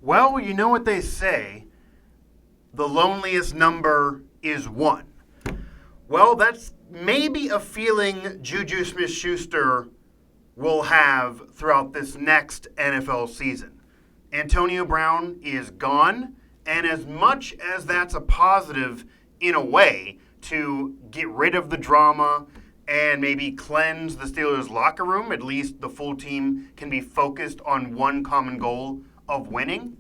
Well, you know what they say. The loneliest number is 1. Well, that's maybe a feeling JuJu Smith-Schuster will have throughout this next NFL season. Antonio Brown is gone, and as much as that's a positive in a way to get rid of the drama and maybe cleanse the Steelers' locker room, at least the full team can be focused on one common goal of winning,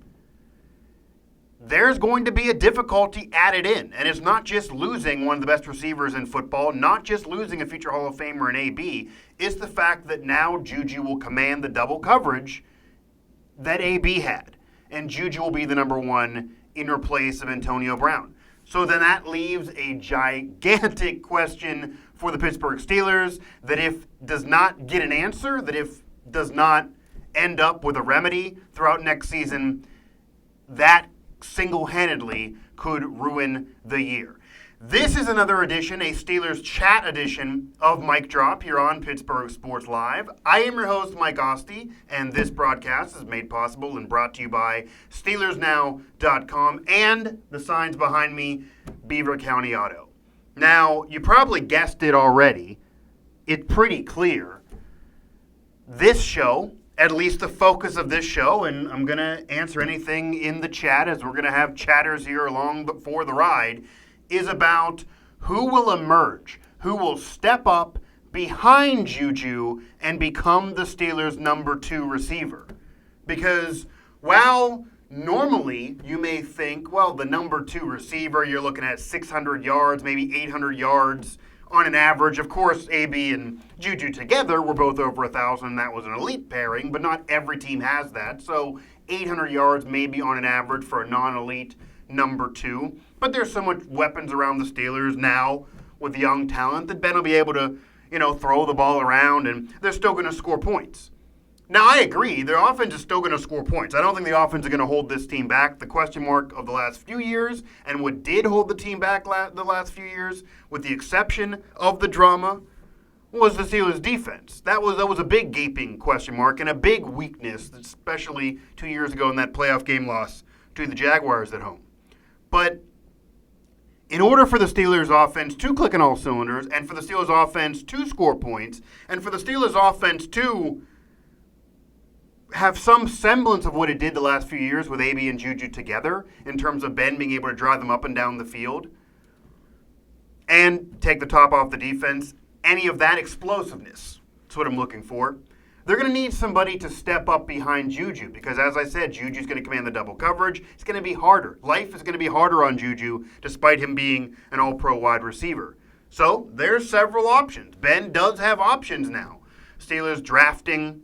there's going to be a difficulty added in. And it's not just losing one of the best receivers in football, not just losing a future Hall of Famer in AB. It's the fact that now JuJu will command the double coverage that AB had. And JuJu will be the number 1 in place of Antonio Brown. So then that leaves a gigantic question for the Pittsburgh Steelers that if does not get an answer, that if does not end up with a remedy throughout next season, that single-handedly could ruin the year. This is another edition, a Steelers chat edition of Mic Drop here on Pittsburgh Sports Live. I am your host, Mike Asti, and this broadcast is made possible and brought to you by SteelersNow.com and the signs behind me, Beaver County Auto. Now, you probably guessed it already. It's pretty clear. This show, at least the focus of this show, and I'm going to answer anything in the chat as we're going to have chatters here along for the ride, is about who will emerge, who will step up behind JuJu and become the Steelers' number 2 receiver. Because while normally you may think, well, the number 2 receiver, you're looking at 600 yards, maybe 800 yards on an average. Of course, AB and JuJu together were both over 1,000. That was an elite pairing, but not every team has that. So 800 yards maybe on an average for a non-elite number 2. But there's so much weapons around the Steelers now with young talent that Ben will be able to, throw the ball around and they're still going to score points. Now, I agree. Their offense is still going to score points. I don't think the offense is going to hold this team back. The question mark of the last few years and what did hold the team back the last few years, with the exception of the drama, was the Steelers' defense. That was a big gaping question mark and a big weakness, especially 2 years ago in that playoff game loss to the Jaguars at home. But in order for the Steelers' offense to click on all cylinders, and for the Steelers' offense to score points, and for the Steelers' offense to have some semblance of what it did the last few years with AB and JuJu together, in terms of Ben being able to drive them up and down the field, and take the top off the defense, any of that explosiveness, that's what I'm looking for. They're going to need somebody to step up behind JuJu because, as I said, JuJu's going to command the double coverage. It's going to be harder. Life is going to be harder on JuJu despite him being an all-pro wide receiver. So there's several options. Ben does have options now. Steelers drafting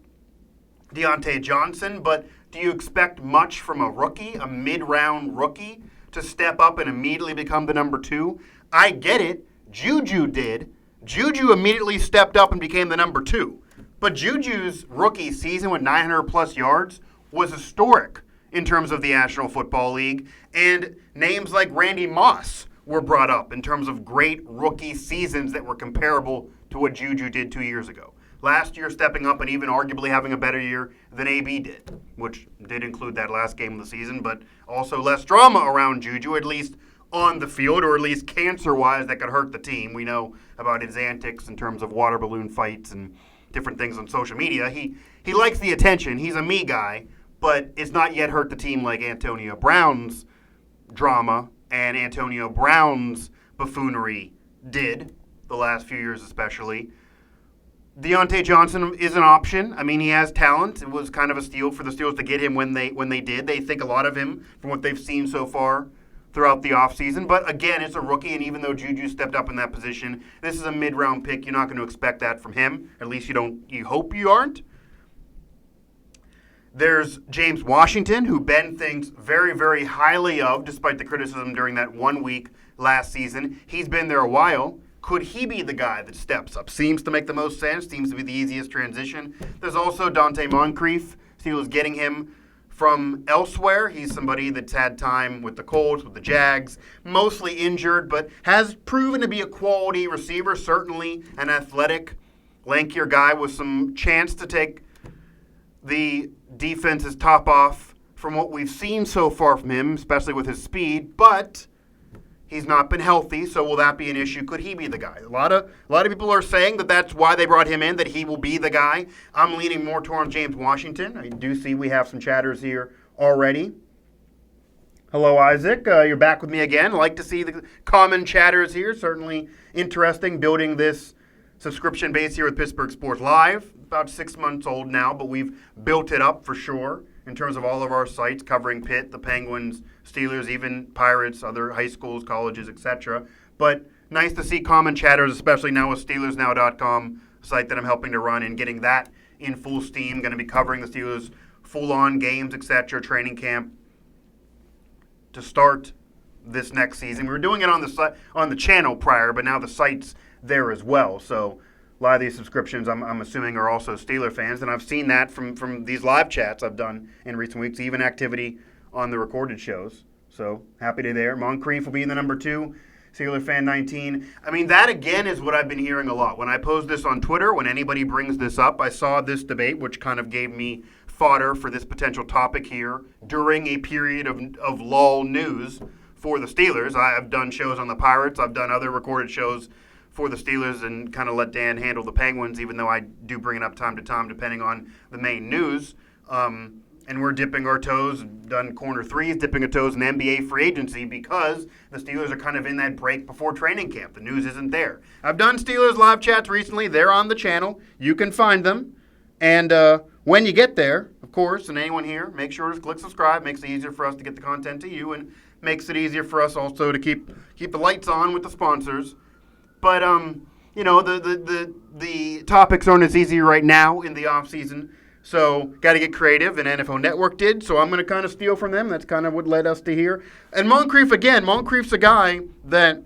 Donte Johnson, but do you expect much from a rookie, a mid-round rookie, to step up and immediately become the number 2? I get it. JuJu did. JuJu immediately stepped up and became the number 2. But JuJu's rookie season with 900-plus yards was historic in terms of the National Football League, and names like Randy Moss were brought up in terms of great rookie seasons that were comparable to what JuJu did 2 years ago. Last year stepping up and even arguably having a better year than AB did, which did include that last game of the season, but also less drama around JuJu, at least on the field, or at least cancer-wise that could hurt the team. We know about his antics in terms of water balloon fights and different things on social media. He likes the attention. He's a me guy, but it's not yet hurt the team like Antonio Brown's drama and Antonio Brown's buffoonery did the last few years especially. Donte Johnson is an option. I mean, he has talent. It was kind of a steal for the Steelers to get him when they did. They think a lot of him from what they've seen so far throughout the offseason. But again, it's a rookie, and even though JuJu stepped up in that position, this is a mid-round pick. You're not going to expect that from him. At least you hope you aren't. There's James Washington, who Ben thinks very, very highly of, despite the criticism during that 1 week last season. He's been there a while. Could he be the guy that steps up? Seems to make the most sense. Seems to be the easiest transition. There's also Donte Moncrief. Steelers getting him from elsewhere. He's somebody that's had time with the Colts, with the Jags, mostly injured, but has proven to be a quality receiver, certainly an athletic, lankier guy with some chance to take the defense's top off from what we've seen so far from him, especially with his speed, but he's not been healthy, so will that be an issue? Could he be the guy? A lot of people are saying that that's why they brought him in, that he will be the guy. I'm leaning more towards James Washington. I do see we have some chatters here already. Hello, Isaac. You're back with me again. I like to see the common chatters here. Certainly interesting building this subscription base here with Pittsburgh Sports Live. About 6 months old now, but we've built it up for sure in terms of all of our sites covering Pitt, the Penguins, Steelers, even Pirates, other high schools, colleges, etc. But nice to see common chatters, especially now with SteelersNow.com, a site that I'm helping to run and getting that in full steam. Going to be covering the Steelers full-on games, etc., training camp to start this next season. We were doing it on the channel prior, but now the site's there as well. So a lot of these subscriptions, I'm assuming, are also Steeler fans, and I've seen that from these live chats I've done in recent weeks, even activity on the recorded shows. So happy to there. Moncrief will be in the number 2. Steeler fan 19. I mean, that again is what I've been hearing a lot. When I post this on Twitter, when anybody brings this up, I saw this debate, which kind of gave me fodder for this potential topic here during a period of lull news for the Steelers. I've done shows on the Pirates. I've done other recorded shows for the Steelers and kind of let Dan handle the Penguins, even though I do bring it up time to time depending on the main news. And we're dipping our toes, done corner threes, dipping our toes in NBA free agency because the Steelers are kind of in that break before training camp. The news isn't there. I've done Steelers live chats recently. They're on the channel. You can find them. And when you get there, of course, and anyone here, make sure to click subscribe. Makes it easier for us to get the content to you and makes it easier for us also to keep the lights on with the sponsors. But, the topics aren't as easy right now in the off season. So got to get creative, and NFL Network did. So I'm going to kind of steal from them. That's kind of what led us to here. And Moncrief's a guy that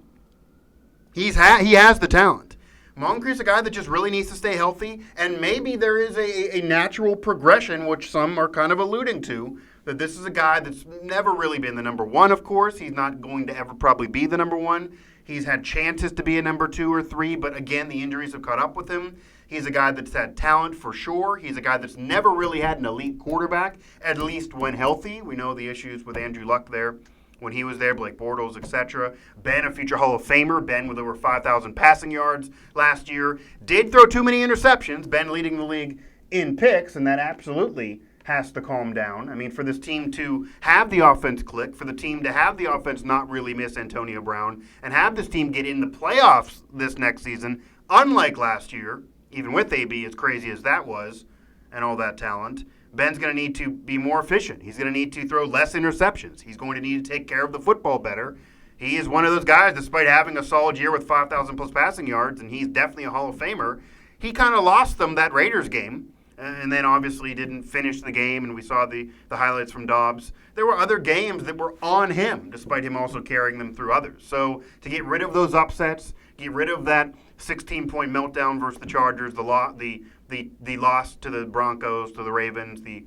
he has the talent. Moncrief's a guy that just really needs to stay healthy, and maybe there is a natural progression, which some are kind of alluding to, that this is a guy that's never really been the number 1, of course. He's not going to ever probably be the number 1. He's had chances to be a number 2 or 3, but again, the injuries have caught up with him. He's a guy that's had talent for sure. He's a guy that's never really had an elite quarterback, at least when healthy. We know the issues with Andrew Luck there when he was there, Blake Bortles, etc. Ben, a future Hall of Famer. Ben with over 5,000 passing yards last year. Did throw too many interceptions. Ben leading the league in picks, and that absolutely has to calm down. I mean, for this team to have the offense click, for the team to have the offense not really miss Antonio Brown, and have this team get in the playoffs this next season, unlike last year, even with AB, as crazy as that was, and all that talent, Ben's going to need to be more efficient. He's going to need to throw less interceptions. He's going to need to take care of the football better. He is one of those guys, despite having a solid year with 5,000 plus passing yards, and he's definitely a Hall of Famer, he kind of lost them that Raiders game. And then obviously didn't finish the game, and we saw the highlights from Dobbs. There were other games that were on him, despite him also carrying them through others. So to get rid of those upsets, get rid of that 16-point meltdown versus the Chargers, the loss to the Broncos, to the Ravens, the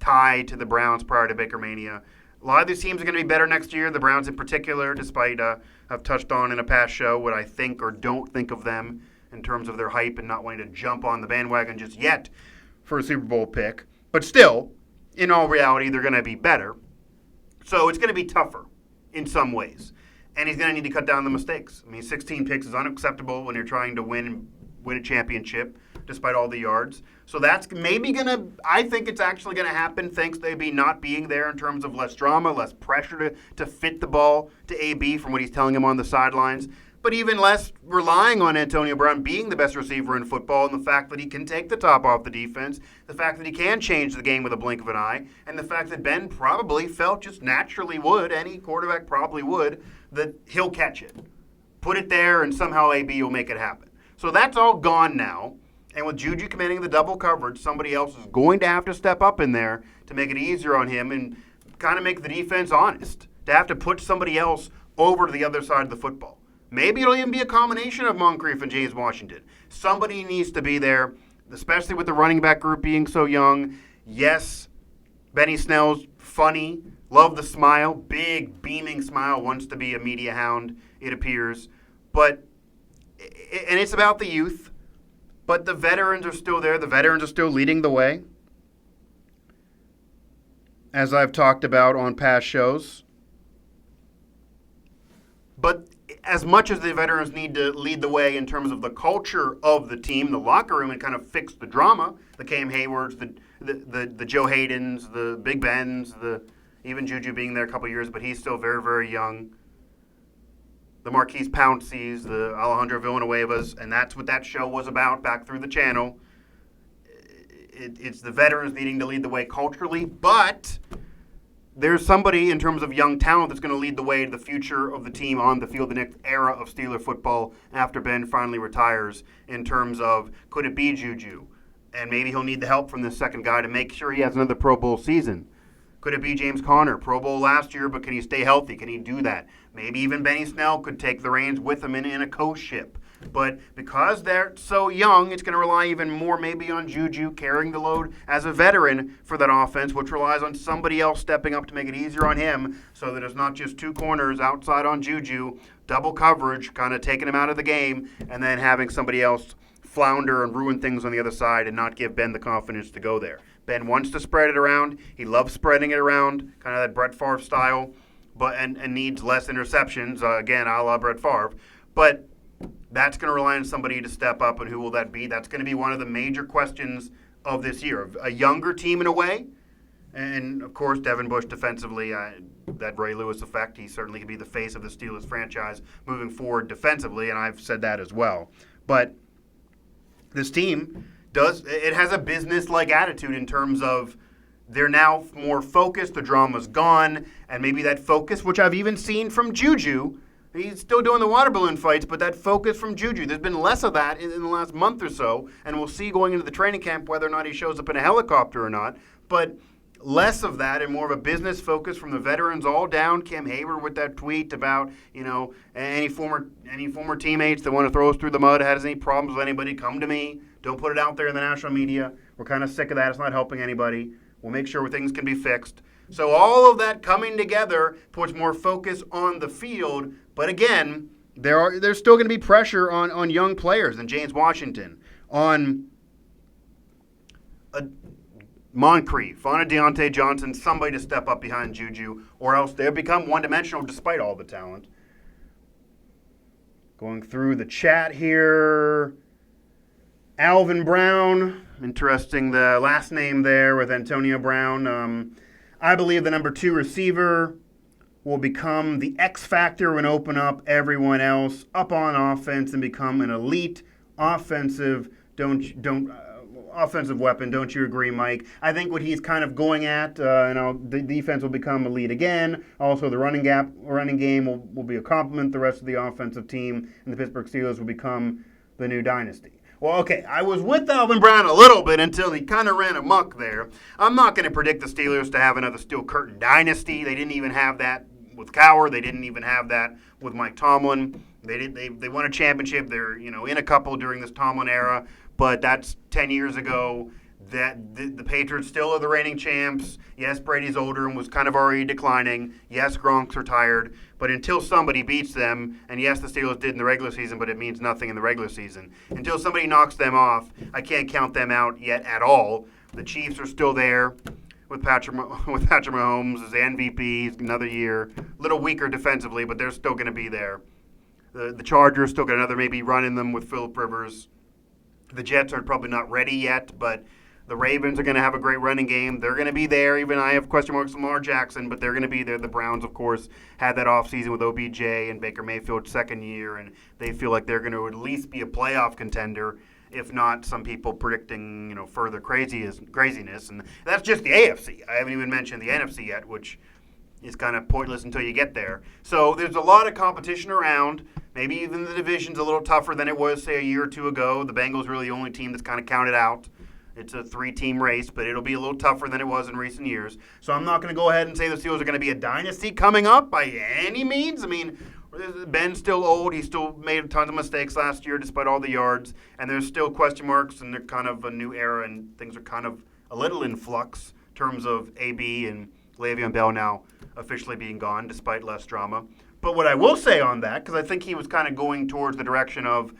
tie to the Browns prior to Baker Mania. A lot of these teams are going to be better next year, the Browns in particular, despite I've touched on in a past show what I think or don't think of them in terms of their hype and not wanting to jump on the bandwagon just yet for a Super Bowl pick. But still, in all reality, they're going to be better. So it's going to be tougher in some ways. And he's going to need to cut down the mistakes. I mean, 16 picks is unacceptable when you're trying to win a championship, despite all the yards. So that's maybe going to, I think it's actually going to happen thanks to AB not being there in terms of less drama, less pressure to fit the ball to AB from what he's telling him on the sidelines. But even less relying on Antonio Brown being the best receiver in football, and the fact that he can take the top off the defense, the fact that he can change the game with a blink of an eye, and the fact that Ben probably felt just naturally would, any quarterback probably would, that he'll catch it. Put it there, and somehow AB will make it happen. So that's all gone now. And with JuJu commanding the double coverage, somebody else is going to have to step up in there to make it easier on him and kind of make the defense honest, to have to put somebody else over to the other side of the football. Maybe it'll even be a combination of Moncrief and James Washington. Somebody needs to be there, especially with the running back group being so young. Yes, Benny Snell's funny. Love the smile. Big, beaming smile. Wants to be a media hound, it appears. And it's about the youth. But the veterans are still there. The veterans are still leading the way. as I've talked about on past shows. But as much as the veterans need to lead the way in terms of the culture of the team, the locker room, and kind of fix the drama, the Cam Haywards, the Joe Haydens, the Big Bens, even JuJu being there a couple years, but he's still very, very young. The Marquise Pounceys, the Alejandro Villanuevas, and that's what that show was about back through the channel. It's the veterans needing to lead the way culturally, but there's somebody in terms of young talent that's going to lead the way to the future of the team on the field, the next era of Steeler football after Ben finally retires, in terms of could it be JuJu? And maybe he'll need the help from this second guy to make sure he has another Pro Bowl season. Could it be James Conner? Pro Bowl last year, but can he stay healthy? Can he do that? Maybe even Benny Snell could take the reins with him in a co-ship. But because they're so young, it's going to rely even more maybe on JuJu carrying the load as a veteran for that offense, which relies on somebody else stepping up to make it easier on him, so that it's not just two corners outside on JuJu, double coverage, kind of taking him out of the game, and then having somebody else flounder and ruin things on the other side and not give Ben the confidence to go there. Ben wants to spread it around. He loves spreading it around, kind of that Brett Favre style, but and needs less interceptions, again, a la Brett Favre. But that's going to rely on somebody to step up, and who will that be? That's going to be one of the major questions of this year. A younger team in a way, and of course Devin Bush defensively, that Ray Lewis effect. He certainly could be the face of the Steelers franchise moving forward defensively, and I've said that as well. But this team has a business-like attitude in terms of they're now more focused, the drama's gone, and maybe that focus, which I've even seen from JuJu. He's still doing the water balloon fights, but that focus from JuJu, there's been less of that in the last month or so, and we'll see going into the training camp whether or not he shows up in a helicopter or not. But less of that and more of a business focus from the veterans all down. Cam Hayward with that tweet about, any former teammates that want to throw us through the mud, has any problems with anybody, come to me. Don't put it out there in the national media. We're kind of sick of that. It's not helping anybody. We'll make sure things can be fixed. So all of that coming together puts more focus on the field. But again, there's still going to be pressure on young players, and James Washington, on Moncrief, on a Deontay Johnson, somebody to step up behind JuJu, or else they'll become one-dimensional despite all the talent. Going through the chat here, Alvin Brown, interesting the last name there with Antonio Brown. I believe the number 2 receiver will become the X factor and open up everyone else up on offense and become an elite offensive offensive weapon. Don't you agree, Mike? I think what he's kind of going at, the defense will become elite again. Also, the running game will be a complement to the rest of the offensive team, and the Pittsburgh Steelers will become the new dynasty. Well, okay, I was with Alvin Brown a little bit until he kind of ran amok there. I'm not going to predict the Steelers to have another Steel Curtain dynasty. They didn't even have that with Cowher. They didn't even have that with Mike Tomlin. They won a championship. They're in a couple during this Tomlin era, but that's 10 years ago. That the Patriots still are the reigning champs. Yes, Brady's older and was kind of already declining. Yes, Gronk's retired. But until somebody beats them, and yes, the Steelers did in the regular season, but it means nothing in the regular season. Until somebody knocks them off, I can't count them out yet at all. The Chiefs are still there with Patrick Mahomes as the MVP another year. A little weaker defensively, but they're still going to be there. The Chargers still got another maybe run in them with Phillip Rivers. The Jets are probably not ready yet, but the Ravens are going to have a great running game. They're going to be there. Even I have question marks on Lamar Jackson, but they're going to be there. The Browns, of course, had that offseason with OBJ and Baker Mayfield's second year, and they feel like they're going to at least be a playoff contender, if not some people predicting further craziness. And that's just the AFC. I haven't even mentioned the NFC yet, which is kind of pointless until you get there. So there's a lot of competition around. Maybe even the division's a little tougher than it was, say, a year or two ago. The Bengals are really the only team that's kind of counted out. It's a 3-team race, but it'll be a little tougher than it was in recent years. So I'm not going to go ahead and say the Steelers are going to be a dynasty coming up by any means. I mean, Ben's still old. He still made tons of mistakes last year despite all the yards. And there's still question marks, and they're kind of a new era, and things are kind of a little in flux in terms of AB and Le'Veon Bell now officially being gone despite less drama. But what I will say on that, because I think he was kind of going towards the direction of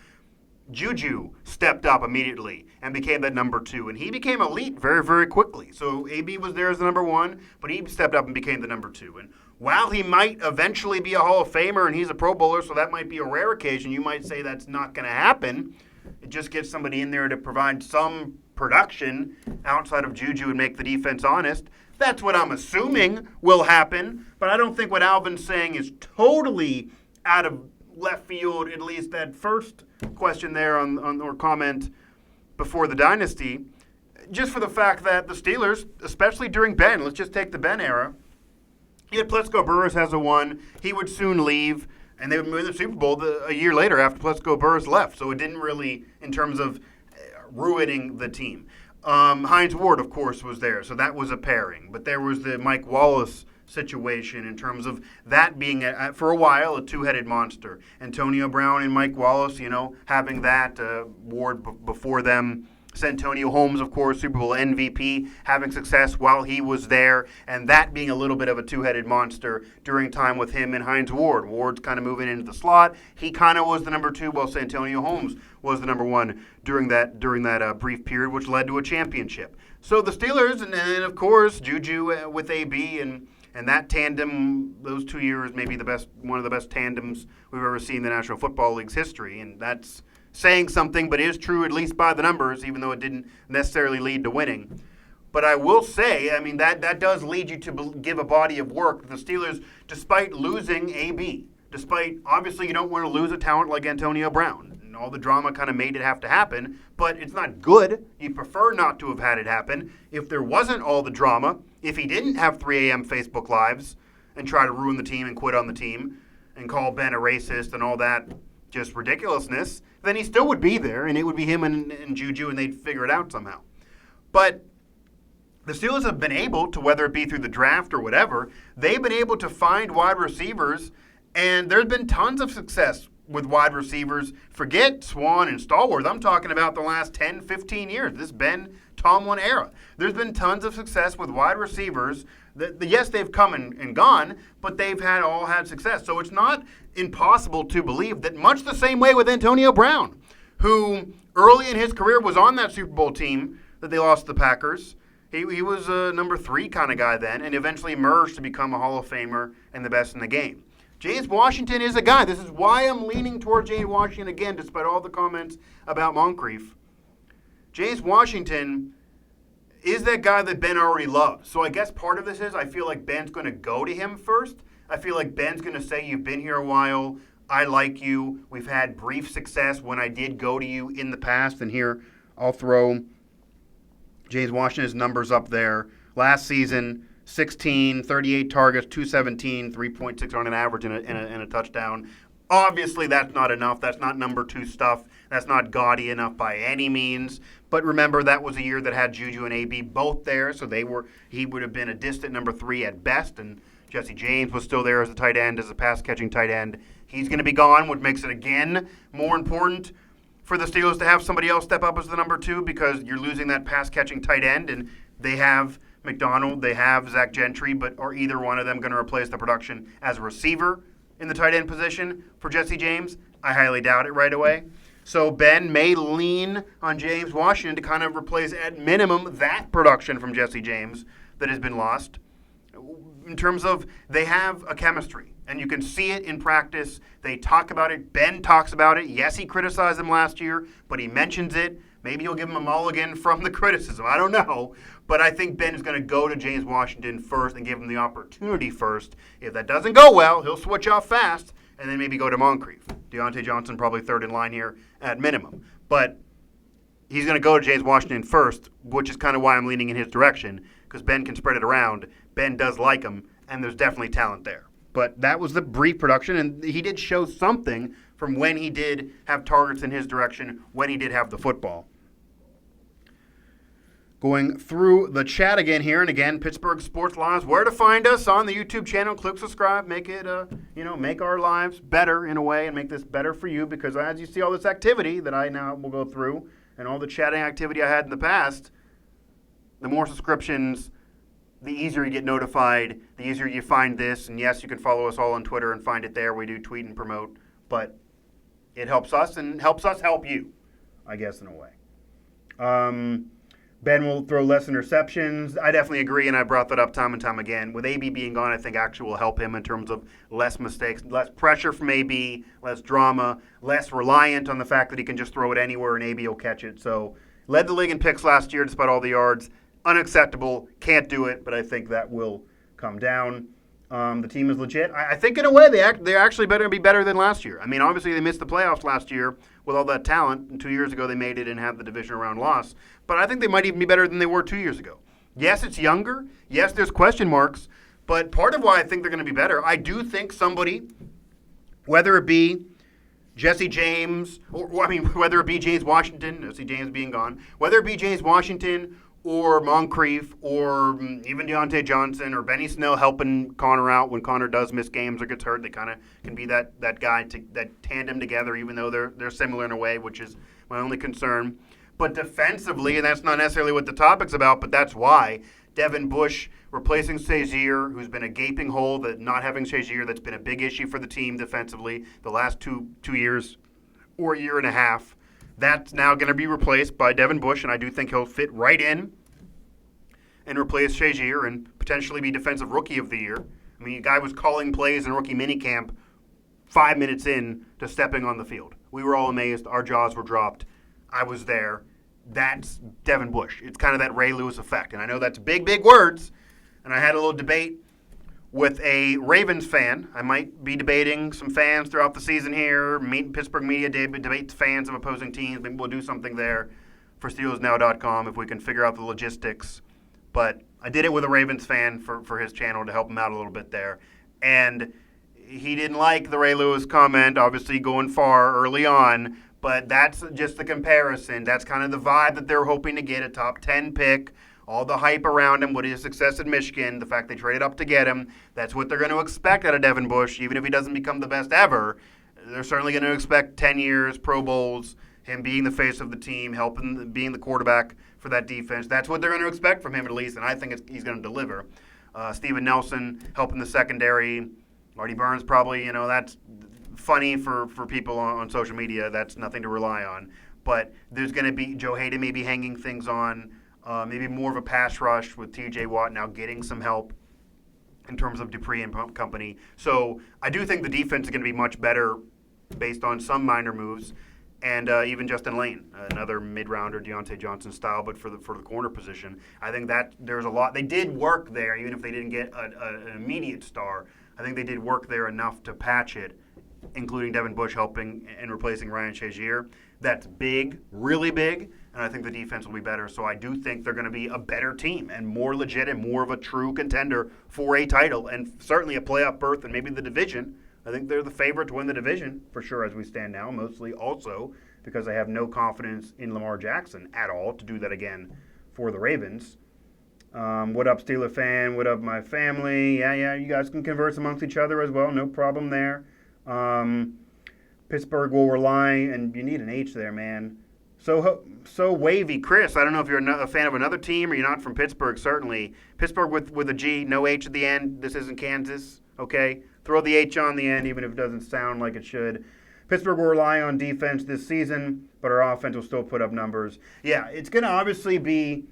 JuJu stepped up immediately and became that number 2, and he became elite very, very quickly. So AB was there as the number 1, but he stepped up and became the number 2. And while he might eventually be a Hall of Famer and he's a Pro Bowler, so that might be a rare occasion, you might say that's not going to happen. It just gets somebody in there to provide some production outside of JuJu and make the defense honest. That's what I'm assuming will happen, but I don't think what Alvin's saying is totally out of left field, at least that first question there on or comment before the dynasty, just for the fact that the Steelers, especially during Ben, let's just take the Ben era, Plesko Burress has a 1, he would soon leave, and they would win the Super Bowl a year later after Plesko Burress left, so it didn't really, in terms of ruining the team. Hines Ward, of course, was there, so that was a pairing, but there was the Mike Wallace situation in terms of that being, for a while, a two-headed monster. Antonio Brown and Mike Wallace, having that. Ward before them. Santonio Holmes, of course, Super Bowl MVP, having success while he was there, and that being a little bit of a two-headed monster during time with him and Hines Ward. Ward's kind of moving into the slot. He kind of was the number 2, while Santonio Holmes was the number 1 during that brief period, which led to a championship. So the Steelers, and then, of course, JuJu with AB, and that tandem, those 2 years, maybe one of the best tandems we've ever seen in the National Football League's history. And that's saying something, but is true at least by the numbers, even though it didn't necessarily lead to winning. But I will say, that does lead you to give a body of work. The Steelers, despite losing AB, despite, obviously you don't want to lose a talent like Antonio Brown, and all the drama kind of made it have to happen, but it's not good. You prefer not to have had it happen. If there wasn't all the drama, if he didn't have 3 a.m. Facebook Lives and try to ruin the team and quit on the team and call Ben a racist and all that just ridiculousness, then he still would be there, and it would be him and JuJu, and they'd figure it out somehow. But the Steelers have been able to, whether it be through the draft or whatever, they've been able to find wide receivers, and there's been tons of success with wide receivers. Forget Swan and Stallworth. I'm talking about the last 10, 15 years, this Ben Tomlin era. There's been tons of success with wide receivers. Yes, they've come and gone, but they've all had success. So it's not impossible to believe that, much the same way with Antonio Brown, who early in his career was on that Super Bowl team that they lost to the Packers. He was a number 3 kind of guy then, and eventually emerged to become a Hall of Famer and the best in the game. James Washington is a guy. This is why I'm leaning toward James Washington again, despite all the comments about Moncrief. James Washington is that guy that Ben already loves. So I guess part of this is I feel like Ben's going to go to him first. I feel like Ben's going to say, you've been here a while. I like you. We've had brief success when I did go to you in the past. And here I'll throw James Washington's numbers up there. Last season, 16, 38 targets, 217, 3.6 on an average and a touchdown. Obviously, that's not enough. That's not number 2 stuff. That's not gaudy enough by any means. But remember, that was a year that had JuJu and AB both there, so he would have been a distant number 3 at best, and Jesse James was still there as a tight end, as a pass-catching tight end. He's going to be gone, which makes it, again, more important for the Steelers to have somebody else step up as the number 2, because you're losing that pass-catching tight end, and they have McDonald, they have Zach Gentry, but are either one of them going to replace the production as a receiver in the tight end position for Jesse James? I highly doubt it right away. So Ben may lean on James Washington to kind of replace, at minimum, that production from Jesse James that has been lost. In terms of, they have a chemistry, and you can see it in practice. They talk about it. Ben talks about it. Yes, he criticized him last year, but he mentions it. Maybe he'll give him a mulligan from the criticism. I don't know. But I think Ben is going to go to James Washington first and give him the opportunity first. If that doesn't go well, he'll switch off fast and then maybe go to Moncrief. Deontay Johnson probably third in line here at minimum. But he's going to go to James Washington first, which is kind of why I'm leaning in his direction, because Ben can spread it around. Ben does like him, and there's definitely talent there. But that was the brief production, and he did show something from when he did have targets in his direction, when he did have the football. Going through the chat again here, and again, Pittsburgh Sports Lives, where to find us on the YouTube channel. Click subscribe, make it, make our lives better in a way, and make this better for you, because as you see all this activity that I now will go through, and all the chatting activity I had in the past, the more subscriptions, the easier you get notified, the easier you find this. And yes, you can follow us all on Twitter and find it there. We do tweet and promote, but it helps us and helps us help you, I guess, in a way. Ben will throw less interceptions. I definitely agree, and I brought that up time and time again. With AB being gone, I think actually will help him in terms of less mistakes, less pressure from AB, less drama, less reliant on the fact that he can just throw it anywhere and AB will catch it. So led the league in picks last year despite all the yards. Unacceptable. Can't do it, but I think that will come down. The team is legit. I think in a way they're actually better be better than last year. I mean, obviously they missed the playoffs last year with all that talent. And 2 years ago they made it and had the divisional round loss. But I think they might even be better than they were 2 years ago. Yes, it's younger. Yes, there's question marks. But part of why I think they're going to be better, I do think somebody, whether it be Jesse James, whether it be James Washington, Jesse James being gone, whether it be James Washington or Moncrief, or even Deontay Johnson, or Benny Snell helping Connor out when Connor does miss games or gets hurt. They kind of can be that guy, that tandem together, even though they're similar in a way, which is my only concern. But defensively, and that's not necessarily what the topic's about, but that's why, Devin Bush replacing Shazier, who's been a gaping hole, that not having Shazier, that's been a big issue for the team defensively the last two years or a year and a half. That's now going to be replaced by Devin Bush, and I do think he'll fit right in and replace Shazier and potentially be Defensive Rookie of the Year. I mean, a guy was calling plays in rookie minicamp 5 minutes in to stepping on the field. We were all amazed. Our jaws were dropped. I was there. That's Devin Bush. It's kind of that Ray Lewis effect. And I know that's big, big words. And I had a little debate with a Ravens fan. I might be debating some fans throughout the season here. Pittsburgh media debates fans of opposing teams. Maybe we'll do something there for SteelersNow.com if we can figure out the logistics. But I did it with a Ravens fan for his channel to help him out a little bit there. And he didn't like the Ray Lewis comment, obviously going far early on. But that's just the comparison. That's kind of the vibe that they're hoping to get, a top 10 pick. All the hype around him, what his success at Michigan, the fact they traded up to get him, that's what they're going to expect out of Devin Bush. Even if he doesn't become the best ever, they're certainly going to expect 10 years, Pro Bowls, him being the face of the team, helping, being the quarterback for that defense. That's what they're going to expect from him at least, and I think he's going to deliver. Steven Nelson helping the secondary. Marty Burns probably, that's funny for people on social media. That's nothing to rely on. But there's going to be Joe Hayden maybe hanging things on. Maybe more of a pass rush with T.J. Watt now getting some help in terms of Dupree and company. So I do think the defense is going to be much better based on some minor moves. And even Justin Lane, another mid-rounder, Deontay Johnson style, but for the corner position. I think that there's a lot. They did work there, even if they didn't get an immediate star. I think they did work there enough to patch it, including Devin Bush helping and replacing Ryan Shazier. That's big, really big. And I think the defense will be better. So I do think they're going to be a better team and more legit and more of a true contender for a title and certainly a playoff berth and maybe the division. I think they're the favorite to win the division for sure as we stand now, mostly also because I have no confidence in Lamar Jackson at all to do that again for the Ravens. What up, Steeler fan? What up, my family? Yeah, you guys can converse amongst each other as well. No problem there. Pittsburgh will rely, and you need an H there, man. So wavy. Chris, I don't know if you're a fan of another team or you're not from Pittsburgh, certainly. Pittsburgh with a G, no H at the end. This isn't Kansas, okay? Throw the H on the end even if it doesn't sound like it should. Pittsburgh will rely on defense this season, but our offense will still put up numbers. Yeah, it's going to obviously be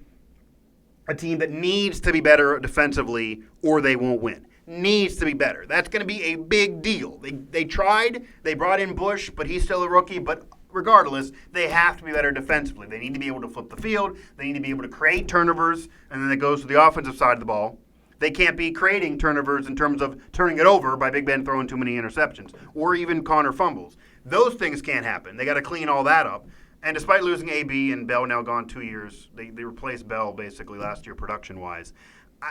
a team that needs to be better defensively or they won't win. Needs to be better. That's going to be a big deal. They tried. They brought in Bush, but he's still a rookie, but regardless, they have to be better defensively. They need to be able to flip the field. They need to be able to create turnovers, and then it goes to the offensive side of the ball. They can't be creating turnovers in terms of turning it over by Big Ben throwing too many interceptions or even Connor fumbles. Those things can't happen. They got to clean all that up. And despite losing AB and Bell now gone 2 years, they replaced Bell basically last year production-wise.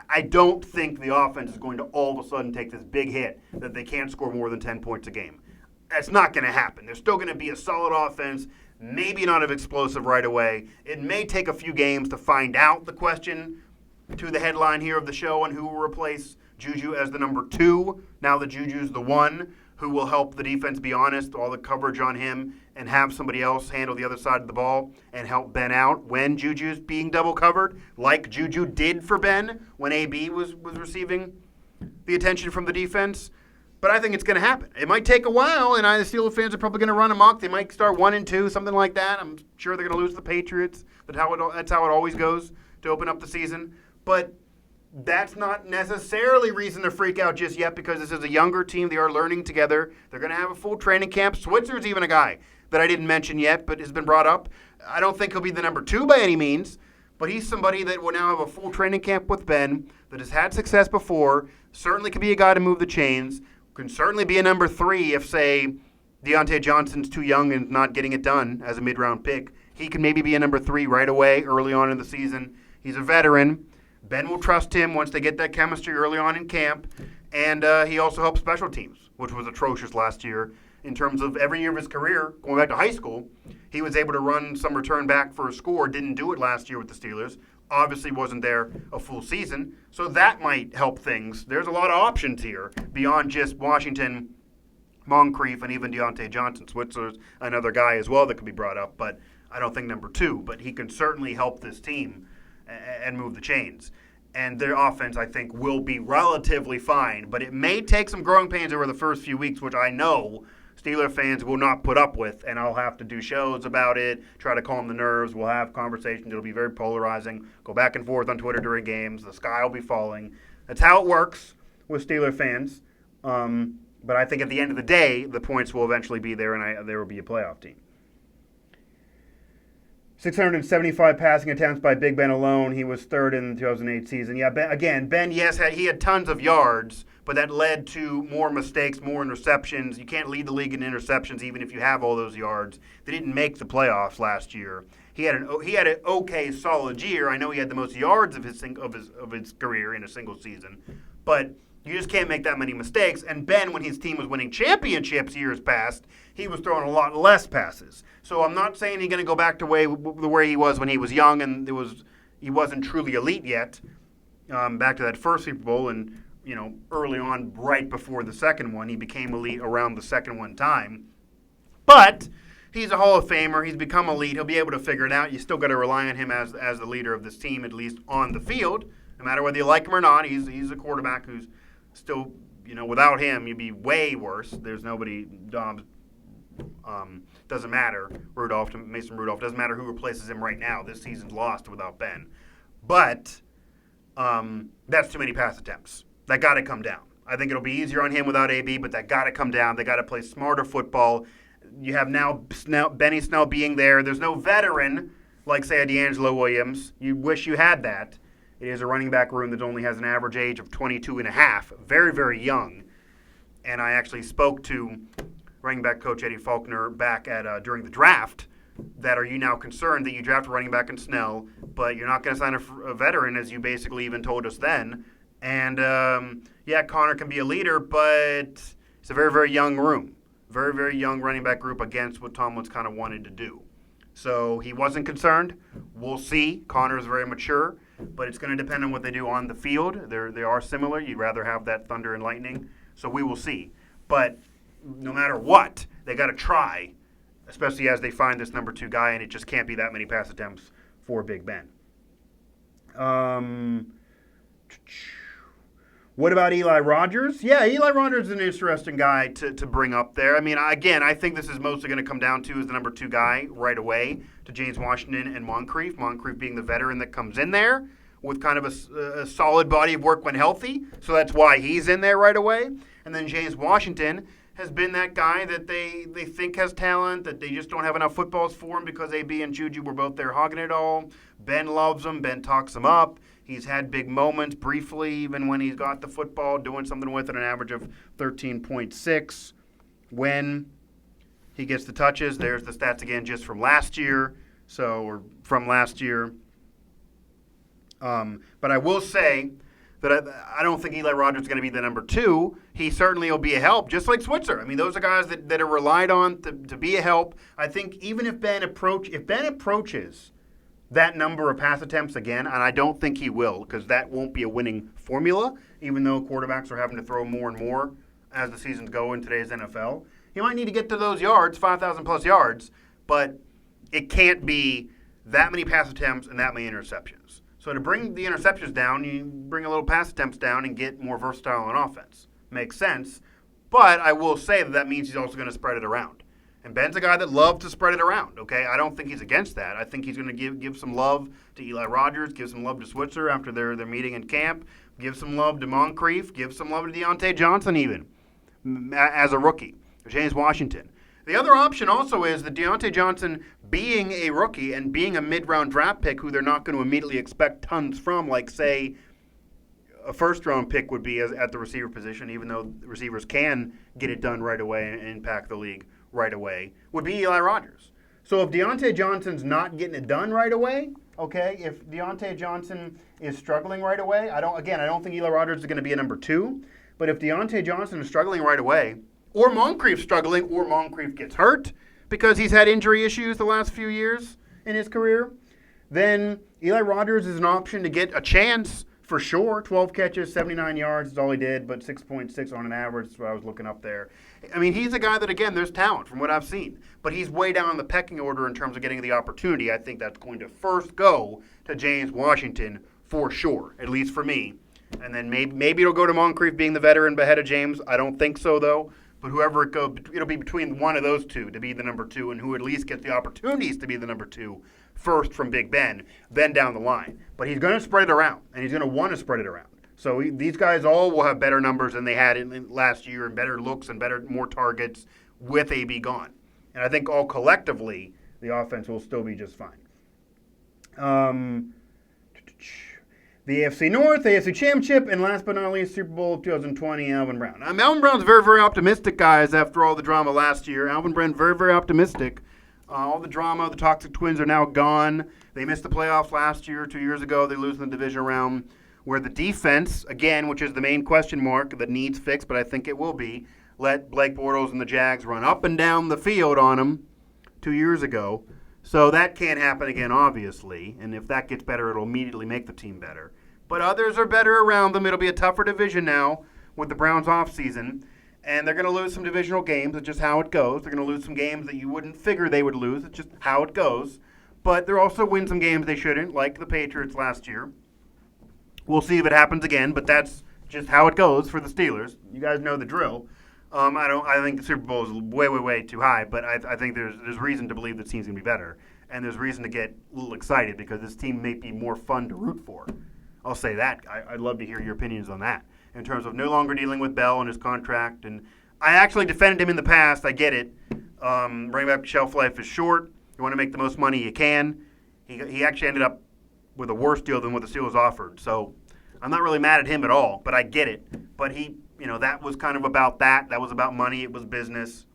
I don't think the offense is going to all of a sudden take this big hit that they can't score more than 10 points a game. That's not going to happen. There's still going to be a solid offense, maybe not as explosive right away. It may take a few games to find out the question to the headline here of the show on who will replace JuJu as the number 2. Now that JuJu's the 1, who will help the defense be honest, all the coverage on him, and have somebody else handle the other side of the ball and help Ben out when JuJu's being double covered, like JuJu did for Ben when AB was receiving the attention from the defense. But I think it's going to happen. It might take a while, and the Steelers fans are probably going to run amok. They might start 1-2, something like that. I'm sure they're going to lose the Patriots. That's how it always goes to open up the season. But that's not necessarily reason to freak out just yet, because this is a younger team. They are learning together. They're going to have a full training camp. Switzer's even a guy that I didn't mention yet, but has been brought up. I don't think he'll be the number 2 by any means, but he's somebody that will now have a full training camp with Ben, that has had success before, certainly could be a guy to move the chains, can certainly be a number 3 if, say, Donte Johnson's too young and not getting it done as a mid-round pick. He can maybe be a number 3 right away early on in the season. He's a veteran. Ben will trust him once they get that chemistry early on in camp. And he also helps special teams, which was atrocious last year. In terms of every year of his career, going back to high school, he was able to run some return back for a score. Didn't do it last year with the Steelers. Obviously wasn't there a full season. So that might help things. There's a lot of options here beyond just Washington, Moncrief, and even Donte Johnson. Switzer's another guy as well that could be brought up, but I don't think number 2. But he can certainly help this team and move the chains. And their offense, I think, will be relatively fine. But it may take some growing pains over the first few weeks, which I know Steeler fans will not put up with, and I'll have to do shows about it, try to calm the nerves. We'll have conversations. It'll be very polarizing. Go back and forth on Twitter during games. The sky will be falling. That's how it works with Steeler fans. But I think at the end of the day, the points will eventually be there, and there will be a playoff team. 675 passing attempts by Big Ben alone. He was 3rd in the 2008 season. Yeah, Ben, yes, he had tons of yards, but that led to more mistakes, more interceptions. You can't lead the league in interceptions even if you have all those yards. They didn't make the playoffs last year. He had an okay, solid year. I know he had the most yards of his career in a single season, but you just can't make that many mistakes. And Ben, when his team was winning championships years past, he was throwing a lot less passes. So I'm not saying he's going to go back to where he was when he was young and he wasn't truly elite yet. Back to that first Super Bowl and early on, right before the second one, he became elite around the second one time. But he's a Hall of Famer. He's become elite. He'll be able to figure it out. You still got to rely on him as the leader of this team, at least on the field. No matter whether you like him or not, he's a quarterback who's still, without him, you'd be way worse. There's nobody. Doesn't matter. Mason Rudolph, doesn't matter who replaces him right now. This season's lost without Ben. But that's too many pass attempts. That got to come down. I think it'll be easier on him without AB, but that got to come down. They got to play smarter football. You have now Benny Snell being there. There's no veteran like, say, a D'Angelo Williams. You wish you had that. It is a running back room that only has an average age of 22 and a half. Very, very young. And I actually spoke to running back coach Eddie Faulkner back at during the draft. That are you now concerned that you draft a running back in Snell, but you're not going to sign a veteran, as you basically even told us then. And, Connor can be a leader, but it's a very, very young room. Very, very young running back group against what Tomlin's kind of wanted to do. So he wasn't concerned. We'll see. Connor is very mature, but it's going to depend on what they do on the field. They are similar. You'd rather have that thunder and lightning. So we will see. But no matter what, they got to try, especially as they find this number 2 guy, and it just can't be that many pass attempts for Big Ben. What about Eli Rogers? Yeah, Eli Rogers is an interesting guy to bring up there. I mean, again, I think this is mostly going to come down to is the number 2 guy right away to James Washington and Moncrief. Moncrief being the veteran that comes in there with kind of a solid body of work when healthy. So that's why he's in there right away. And then James Washington has been that guy that they think has talent, that they just don't have enough footballs for him because AB and JuJu were both there hogging it all. Ben loves him. Ben talks him up. He's had big moments briefly, even when he's got the football, doing something with it, an average of 13.6. When he gets the touches, there's the stats again just from last year. But I will say that I don't think Eli Rogers is going to be the number 2. He certainly will be a help, just like Switzer. I mean, those are guys that are relied on to be a help. I think even if Ben approaches that number of pass attempts again, and I don't think he will, because that won't be a winning formula, even though quarterbacks are having to throw more and more as the seasons go in today's NFL. He might need to get to those yards, 5,000-plus yards, but it can't be that many pass attempts and that many interceptions. So to bring the interceptions down, you bring a little pass attempts down and get more versatile on offense. Makes sense. But I will say that means he's also going to spread it around. And Ben's a guy that loves to spread it around, okay? I don't think he's against that. I think he's going to give some love to Eli Rogers, give some love to Switzer after their meeting in camp, give some love to Moncrief, give some love to Donte Johnson even as a rookie, James Washington. The other option also is that Donte Johnson being a rookie and being a mid-round draft pick who they're not going to immediately expect tons from, like, say, a first-round pick would be at the receiver position, even though receivers can get it done right away and impact the league right away, would be Eli Rogers. So if Donte Johnson's not getting it done right away, okay, if Donte Johnson is struggling right away, I don't think Eli Rogers is going to be a number 2, but if Donte Johnson is struggling right away, or Moncrief struggling, or Moncrief gets hurt because he's had injury issues the last few years in his career, then Eli Rogers is an option to get a chance for sure. 12 catches, 79 yards is all he did, but 6.6 on an average. That's what I was looking up there. I mean, he's a guy that, again, there's talent from what I've seen, but he's way down the pecking order in terms of getting the opportunity. I think that's going to first go to James Washington for sure, at least for me. And then maybe it'll go to Moncrief being the veteran ahead of James. I don't think so, though. But whoever it goes, it'll be between one of those two to be the number 2, and who at least gets the opportunities to be the number 2 first from Big Ben, then down the line. But he's going to spread it around, and he's going to want to spread it around. So these guys all will have better numbers than they had in last year, and better looks and more targets with AB gone. And I think all collectively, the offense will still be just fine. The AFC North, AFC Championship, and last but not least, Super Bowl of 2020, Alvin Brown. Alvin Brown's very, very optimistic, guys, after all the drama last year. Alvin Brown, very, very optimistic. All the drama, the Toxic Twins are now gone. They missed the playoffs last year, 2 years ago. They lose in the division round, where the defense, again, which is the main question mark that needs fixed, but I think it will be, let Blake Bortles and the Jags run up and down the field on them 2 years ago. So that can't happen again, obviously. And if that gets better, it'll immediately make the team better. But others are better around them. It'll be a tougher division now with the Browns offseason. And they're going to lose some divisional games. It's just how it goes. They're going to lose some games that you wouldn't figure they would lose. It's just how it goes. But they'll also win some games they shouldn't, like the Patriots last year. We'll see if it happens again, but that's just how it goes for the Steelers. You guys know the drill. I think the Super Bowl is way, way, way too high, but I think there's reason to believe this team's going to be better. And there's reason to get a little excited because this team may be more fun to root for. I'll say that. I'd love to hear your opinions on that in terms of no longer dealing with Bell and his contract. And I actually defended him in the past. I get it. Running back shelf life is short. You want to make the most money you can. He actually ended up with a worse deal than what the Steelers offered. So I'm not really mad at him at all, but I get it. But that was kind of about that. That was about money. It was business.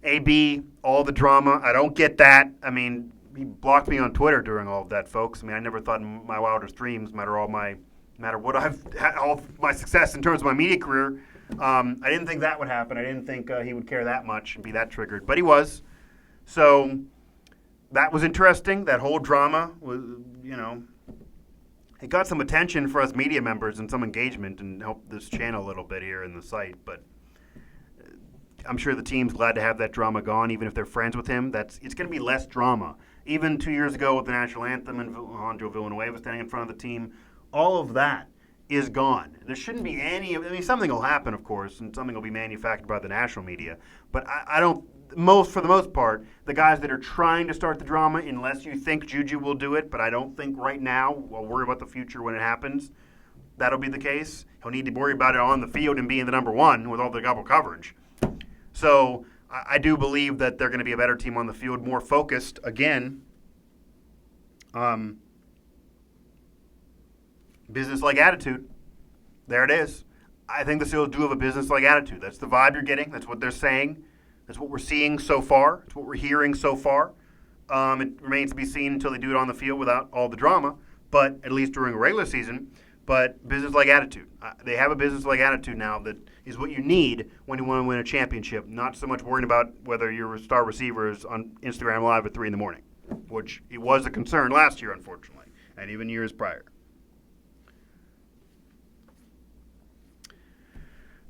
AB, all the drama. I don't get that. I mean, he blocked me on Twitter during all of that, folks. I mean, I never thought in my wildest dreams, matter what I've had, all my success in terms of my media career, I didn't think that would happen. I didn't think he would care that much and be that triggered, but he was. So that was interesting. That whole drama was, it got some attention for us media members and some engagement and helped this channel a little bit here in the site. But I'm sure the team's glad to have that drama gone, even if they're friends with him. It's going to be less drama. Even 2 years ago with the national anthem and Alejandro Villanueva standing in front of the team, all of that is gone. There shouldn't be something will happen, of course, and something will be manufactured by the national media. But for the most part, the guys that are trying to start the drama, unless you think JuJu will do it, but I don't think right now, I'll worry about the future when it happens, that'll be the case. He'll need to worry about it on the field and being the number 1 with all the double coverage. So I do believe that they're going to be a better team on the field, more focused, again. Business-like attitude. There it is. I think the Steelers do have a business-like attitude. That's the vibe you're getting. That's what they're saying. That's what we're seeing so far. It's what we're hearing so far. It remains to be seen until they do it on the field without all the drama, but at least during a regular season. But business-like attitude. They have a business-like attitude now that is what you need when you want to win a championship, not so much worrying about whether your star receiver is on Instagram Live at 3 in the morning, which it was a concern last year, unfortunately, and even years prior.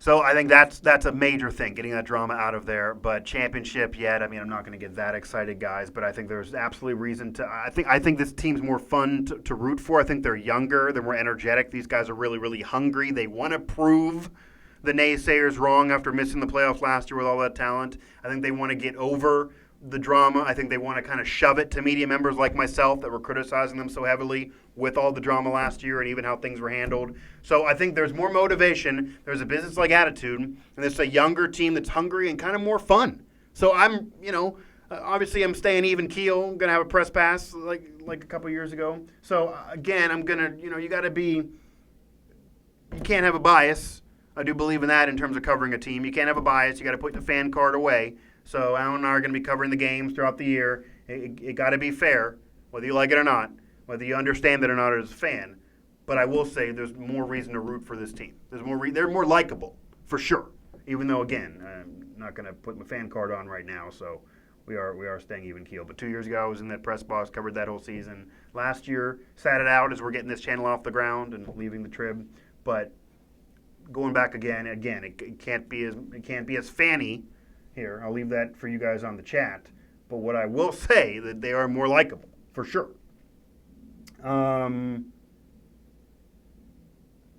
So I think that's a major thing, getting that drama out of there. But championship yet, I'm not going to get that excited, guys. But I think there's absolutely reason to. I think this team's more fun to root for. I think they're younger, they're more energetic. These guys are really, really hungry. They want to prove the naysayers wrong after missing the playoffs last year with all that talent. I think they want to get over the drama. I think they want to kind of shove it to media members like myself that were criticizing them so heavily with all the drama last year and even how things were handled. So I think there's more motivation. There's a business-like attitude, and it's a younger team that's hungry and kind of more fun. So I'm, obviously I'm staying even keel. I'm going to have a press pass like a couple years ago. So again, I'm going to, you can't have a bias. I do believe in that in terms of covering a team. You can't have a bias. You got to put the fan card away. So Alan and I are going to be covering the games throughout the year. It got to be fair, whether you like it or not, whether you understand it or not as a fan. But I will say there's more reason to root for this team. They're more likable, for sure. Even though, again, I'm not going to put my fan card on right now, so we are staying even keel. But 2 years ago, I was in that press box, covered that whole season. Last year, sat it out as we're getting this channel off the ground and leaving the Trib. But going back again, it can't be as fanny. Here, I'll leave that for you guys on the chat. But what I will say that they are more likable, for sure.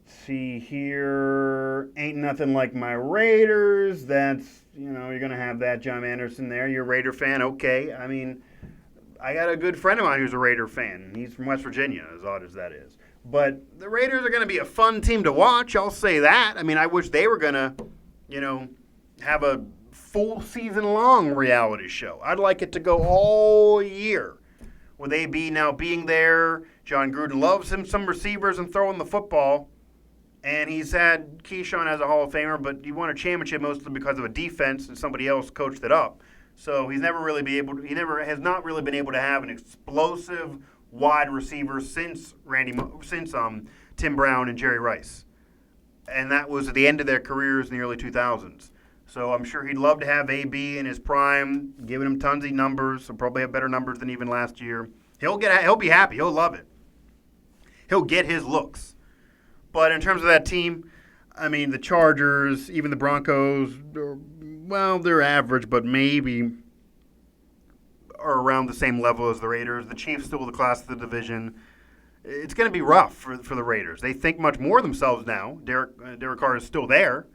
See here, ain't nothing like my Raiders. That's, you're going to have that, John Anderson there. You're a Raider fan, okay. I mean, I got a good friend of mine who's a Raider fan. He's from West Virginia, as odd as that is. But the Raiders are going to be a fun team to watch, I'll say that. I mean, I wish they were going to, have a full season-long reality show. I'd like it to go all year. With AB now being there, John Gruden loves him some receivers and throwing the football. And he's had Keyshawn as a Hall of Famer, but he won a championship mostly because of a defense and somebody else coached it up. So he has not really been able to have an explosive wide receiver since Tim Brown and Jerry Rice. And that was at the end of their careers in the early 2000s. So I'm sure he'd love to have AB in his prime, giving him tons of numbers. He'll probably have better numbers than even last year. He'll be happy. He'll love it. He'll get his looks. But in terms of that team, I mean, the Chargers, even the Broncos, they're average, but maybe are around the same level as the Raiders. The Chiefs still the class of the division. It's going to be rough for the Raiders. They think much more of themselves now. Derek Carr is still there.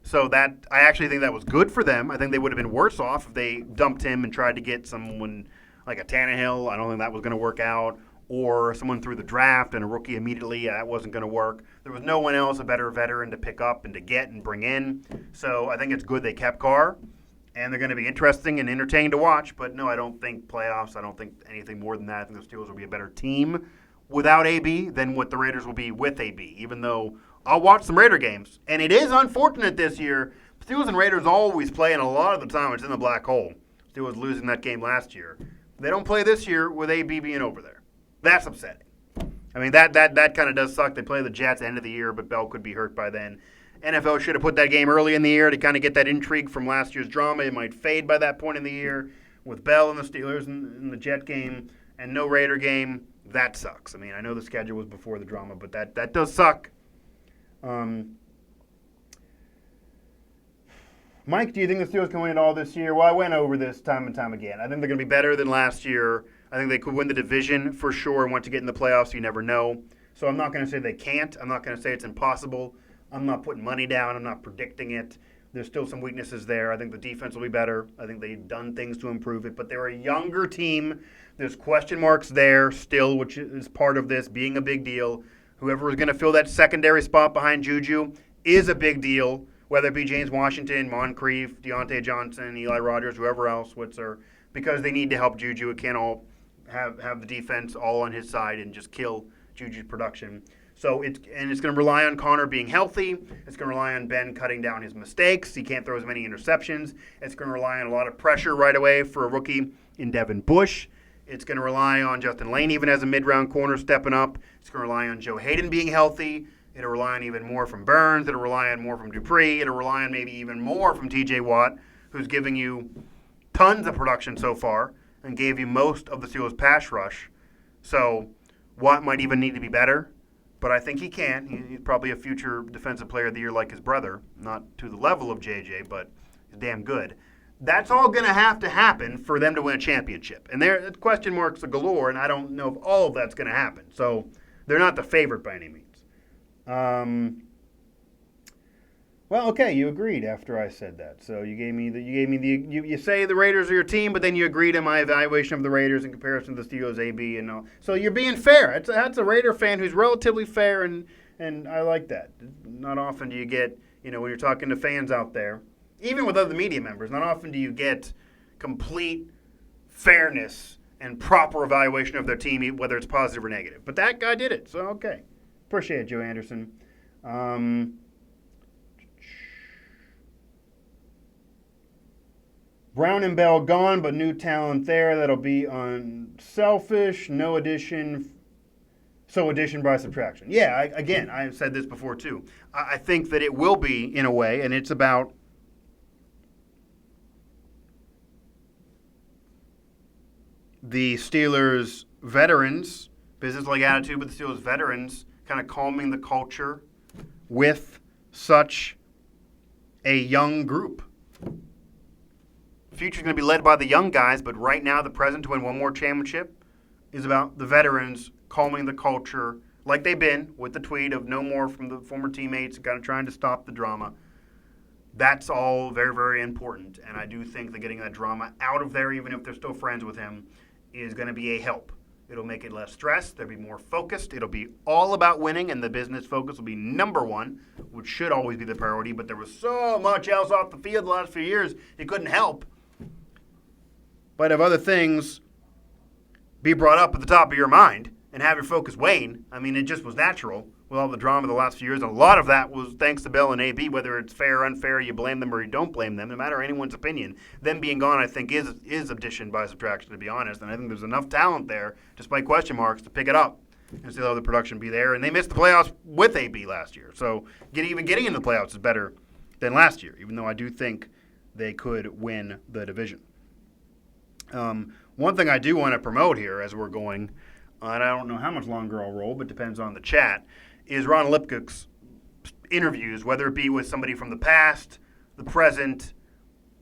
So that I actually think that was good for them. I think they would have been worse off if they dumped him and tried to get someone like a Tannehill. I don't think that was going to work out. Or someone through the draft and a rookie immediately. That wasn't going to work. There was no one else, a better veteran to pick up and to get and bring in. So I think it's good they kept Carr. And they're going to be interesting and entertaining to watch. But no, I don't think playoffs. I don't think anything more than that. I think the Steelers will be a better team without AB than what the Raiders will be with AB, even though I'll watch some Raider games. And it is unfortunate this year. Steelers and Raiders always play, and a lot of the time it's in the black hole. Steelers losing that game last year. They don't play this year with AB being over there. That's upsetting. I mean, that kind of does suck. They play the Jets end of the year, but Bell could be hurt by then. NFL should have put that game early in the year to kind of get that intrigue from last year's drama. It might fade by that point in the year. With Bell and the Steelers in the Jet game and no Raider game, that sucks. I mean, I know the schedule was before the drama, but that does suck. Mike, do you think the Steelers can win it all this year? Well, I went over this time and time again. I think they're going to be better than last year. I think they could win the division for sure. Once you get in the playoffs, you never know. So I'm not going to say they can't. I'm not going to say it's impossible. I'm not putting money down. I'm not predicting it. There's still some weaknesses there. I think the defense will be better. I think they've done things to improve it. But they're a younger team. There's question marks there still, which is part of this being a big deal. Whoever is going to fill that secondary spot behind JuJu is a big deal, whether it be James Washington, Moncrief, Deontay Johnson, Eli Rogers, whoever else, Switzer, because they need to help JuJu. It can't all have the defense all on his side and just kill JuJu's production. So it's going to rely on Connor being healthy. It's going to rely on Ben cutting down his mistakes. He can't throw as many interceptions. It's going to rely on a lot of pressure right away for a rookie in Devin Bush. It's going to rely on Justin Lane, even as a mid-round corner, stepping up. It's going to rely on Joe Hayden being healthy. It'll rely on even more from Burns. It'll rely on more from Dupree. It'll rely on maybe even more from T.J. Watt, who's giving you tons of production so far and gave you most of the Steelers' pass rush. So Watt might even need to be better, but I think he can. He's probably a future defensive player of the year like his brother. Not to the level of J.J., but he's damn good. That's all going to have to happen for them to win a championship. And there question marks galore, and I don't know if all of that's going to happen. So they're not the favorite by any means. Well, Well, okay, you agreed after I said that. So you say the Raiders are your team, but then you agreed on my evaluation of the Raiders in comparison to the Steelers AB and all. So you're being fair. That's a Raider fan who's relatively fair, and I like that. Not often do you get, when you're talking to fans out there, even with other media members, not often do you get complete fairness and proper evaluation of their team, whether it's positive or negative. But that guy did it, so okay. Appreciate it, Joe Anderson. Brown and Bell gone, but new talent there. That'll be unselfish. No addition. So addition by subtraction. Yeah, I've said this before too. I think that it will be, in a way, and it's about the Steelers veterans, business-like attitude, but the Steelers veterans kind of calming the culture with such a young group. The future's going to be led by the young guys, but right now the present to win one more championship is about the veterans calming the culture like they've been with the tweet of no more from the former teammates, kind of trying to stop the drama. That's all very, very important, and I do think that getting that drama out of there, even if they're still friends with him, is going to be a help. It'll make it less stressed. They'll be more focused. It'll be all about winning, and the business focus will be number one, which should always be the priority, but there was so much else off the field the last few years, it couldn't help. But if other things be brought up at the top of your mind and have your focus wane, it just was natural with all the drama the last few years. And a lot of that was thanks to Bell and AB, whether it's fair or unfair, you blame them or you don't blame them, no matter anyone's opinion. Them being gone, I think, is addition by subtraction, to be honest. And I think there's enough talent there, despite question marks, to pick it up and still have the production be there. And they missed the playoffs with AB last year. So even getting into the playoffs is better than last year, even though I do think they could win the division. One thing I do want to promote here as we're going, and I don't know how much longer I'll roll, but depends on the chat, is Ron Lipkow's interviews, whether it be with somebody from the past, the present,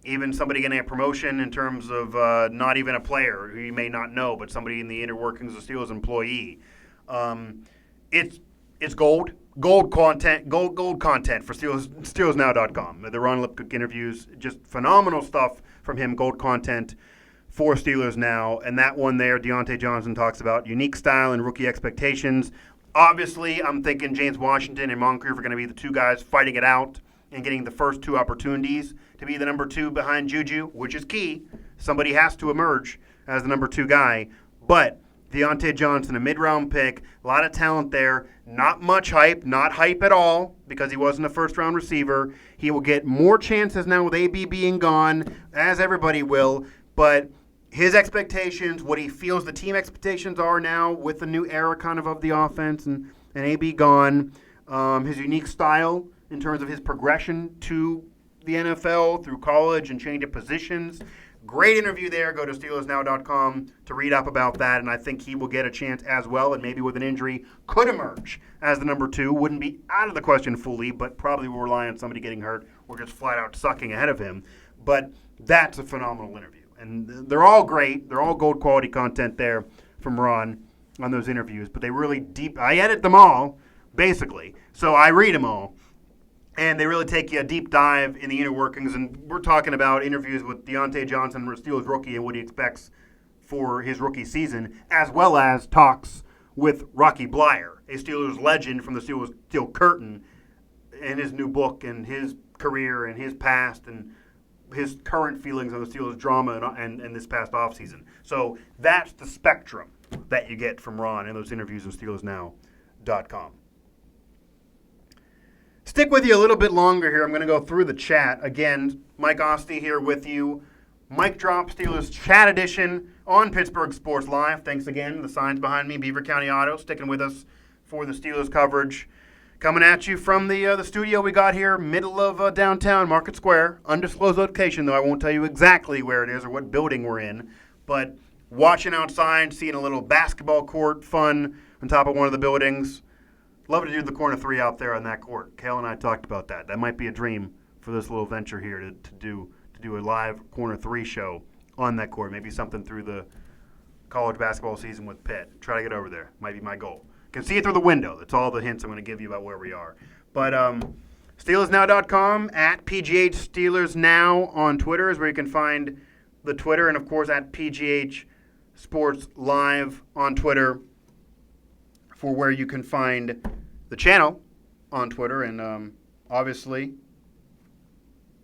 even somebody getting a promotion in terms of not even a player who you may not know, but somebody in the inner workings of Steelers employee. It's gold content for SteelersNow.com. The Ron Lipkow interviews, just phenomenal stuff from him, gold content for Steelers Now. And that one there, Donte Johnson talks about unique style and rookie expectations. Obviously, I'm thinking James Washington and Moncrief are going to be the two guys fighting it out and getting the first two opportunities to be the number two behind JuJu, which is key. Somebody has to emerge as the number two guy. But Donte Johnson, a mid-round pick, a lot of talent there, not much hype, not hype at all because he wasn't a first-round receiver. He will get more chances now with AB being gone, as everybody will, but his expectations, what he feels the team expectations are now with the new era kind of the offense and AB gone, his unique style in terms of his progression to the NFL through college and change of positions. Great interview there. Go to SteelersNow.com to read up about that, and I think he will get a chance as well, and maybe with an injury could emerge as the number two. Wouldn't be out of the question fully, but probably will rely on somebody getting hurt or just flat out sucking ahead of him. But that's a phenomenal interview. And they're all great. They're all gold quality content there from Ron on those interviews. But they really I edit them all, basically. So I read them all. And they really take you a deep dive in the inner workings. And we're talking about interviews with Donte Johnson, Steelers rookie, and what he expects for his rookie season, as well as talks with Rocky Bleier, a Steelers legend from the Steelers Steel Curtain, and his new book and his career and his past and his current feelings on the Steelers drama and this past offseason. So that's the spectrum that you get from Ron in those interviews on SteelersNow.com. Stick with you a little bit longer here. I'm going to go through the chat. Again, Mike Asti here with you. Mic Drop Steelers Chat Edition on Pittsburgh Sports Live. Thanks again. The signs behind me, Beaver County Auto, sticking with us for the Steelers coverage. Coming at you from the studio we got here, middle of downtown Market Square. Undisclosed location, though I won't tell you exactly where it is or what building we're in. But watching outside, seeing a little basketball court fun on top of one of the buildings. Love to do the corner three out there on that court. Kale and I talked about that. That might be a dream for this little venture here to do a live corner three show on that court. Maybe something through the college basketball season with Pitt. Try to get over there. Might be my goal. Can see it through the window. That's all the hints I'm going to give you about where we are. But SteelersNow.com, at PGH Steelers Now on Twitter is where you can find the Twitter, and of course at PGH Sports Live on Twitter for where you can find the channel on Twitter, and obviously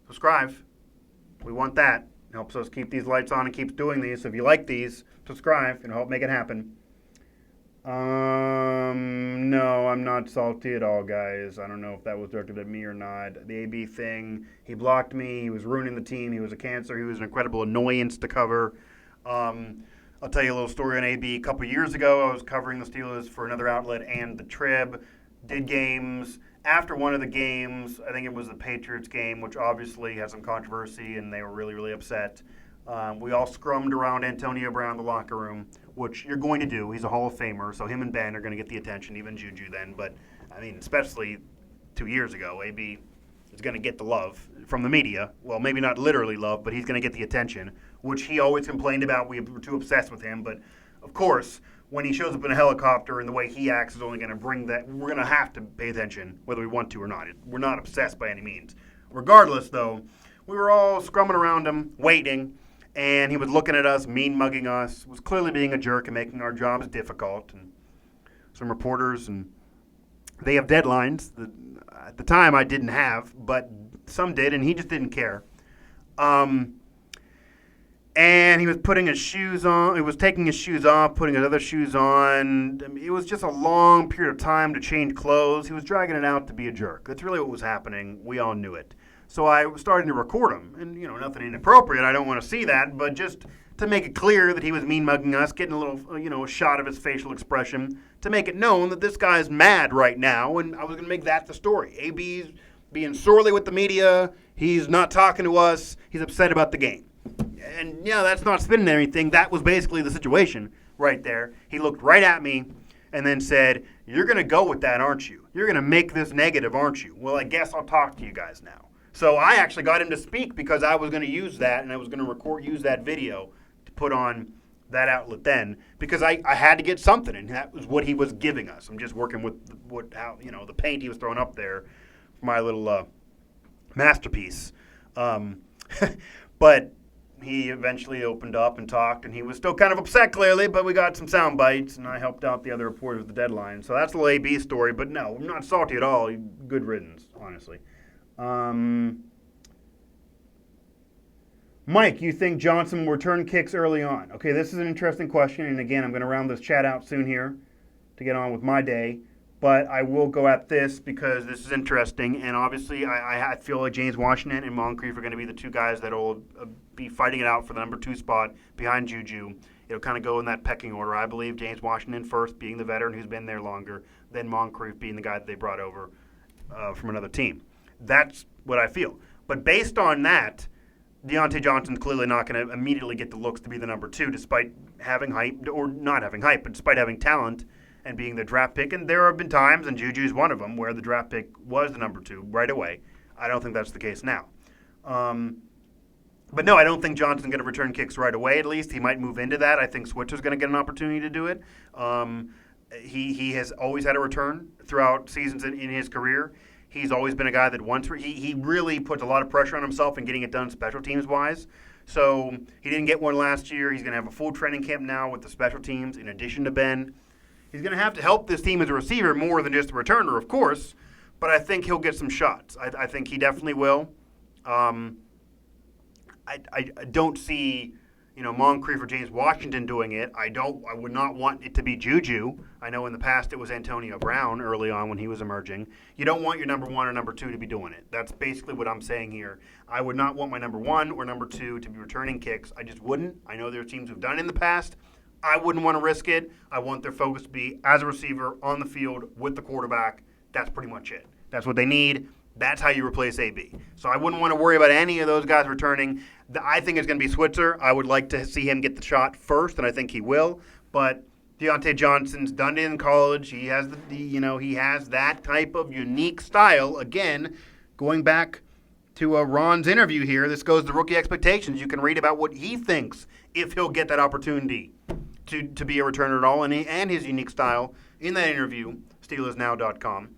subscribe. We want that. It helps us keep these lights on and keeps doing these. So if you like these, subscribe and help make it happen. No, I'm not salty at all, guys. I don't know if that was directed at me or not. The AB thing, he blocked me. He was ruining the team. He was a cancer. He was an incredible annoyance to cover. I'll tell you a little story on AB. A couple years ago, I was covering the Steelers for another outlet and the Trib. Did games. After one of the games, I think it was the Patriots game, which obviously had some controversy, and they were really, really upset. We all scrummed around Antonio Brown in the locker room, which you're going to do. He's a Hall of Famer, so him and Ben are going to get the attention, even JuJu then. But, I mean, especially 2 years ago, AB is going to get the love from the media. Well, maybe not literally love, but he's going to get the attention, which he always complained about. We were too obsessed with him. But, of course, when he shows up in a helicopter and the way he acts is only going to bring that, we're going to have to pay attention, whether we want to or not. We're not obsessed by any means. Regardless, though, we were all scrumming around him, waiting. And he was looking at us, mean-mugging us, was clearly being a jerk and making our jobs difficult. And some reporters, and they have deadlines that at the time I didn't have, but some did, and he just didn't care. And he was putting his shoes on. He was taking his shoes off, putting his other shoes on. I mean, it was just a long period of time to change clothes. He was dragging it out to be a jerk. That's really what was happening. We all knew it. So I was starting to record him, and, nothing inappropriate. I don't want to see that, but just to make it clear that he was mean-mugging us, getting a little, a shot of his facial expression to make it known that this guy's mad right now, and I was going to make that the story. AB's being sorely with the media. He's not talking to us. He's upset about the game. And, that's not spinning anything. That was basically the situation right there. He looked right at me and then said, "You're going to go with that, aren't you? You're going to make this negative, aren't you? Well, I guess I'll talk to you guys now." So I actually got him to speak because I was going to use that, and I was going to use that video to put on that outlet then, because I had to get something, and that was what he was giving us. I'm just working with the paint he was throwing up there for my little masterpiece. But he eventually opened up and talked, and he was still kind of upset clearly, but we got some sound bites, and I helped out the other reporters with the deadline. So that's the little AB story, but no, I'm not salty at all. Good riddance, honestly. Mike, you think Johnson will return kicks early on? Okay, this is an interesting question, and again, I'm going to round this chat out soon here to get on with my day, but I will go at this because this is interesting, and obviously I feel like James Washington and Moncrief are going to be the two guys that will be fighting it out for the number 2 spot behind JuJu. It'll kind of go in that pecking order. I believe James Washington first, being the veteran who's been there longer, then Moncrief being the guy that they brought over from another team. That's what I feel. But based on that, Donte Johnson's clearly not going to immediately get the looks to be the number 2, despite having hype, or not having hype, but despite having talent and being the draft pick. And there have been times, and JuJu's one of them, where the draft pick was the number 2 right away. I don't think that's the case now. But no, I don't think Johnson's going to return kicks right away, at least. He might move into that. I think Switzer's going to get an opportunity to do it. He has always had a return throughout seasons in his career. He's always been a guy that he really puts a lot of pressure on himself in getting it done special teams-wise. So he didn't get one last year. He's going to have a full training camp now with the special teams in addition to Ben. He's going to have to help this team as a receiver more than just a returner, of course, but I think he'll get some shots. I think he definitely will. I don't see Moncrief or James Washington doing it. I would not want it to be JuJu. I know in the past it was Antonio Brown early on when he was emerging. You don't want your number 1 or number 2 to be doing it. That's basically what I'm saying here. I would not want my number 1 or number 2 to be returning kicks. I just wouldn't. I know there are teams who've done it in the past. I wouldn't want to risk it. I want their focus to be as a receiver on the field with the quarterback. That's pretty much it. That's what they need. That's how you replace AB. So I wouldn't want to worry about any of those guys returning. I think it's going to be Switzer. I would like to see him get the shot first, and I think he will. But Donte Johnson's done it in college. He has he has that type of unique style. Again, going back to Ron's interview here, this goes to rookie expectations. You can read about what he thinks if he'll get that opportunity to be a returner at all, and his unique style in that interview, SteelersNow.com.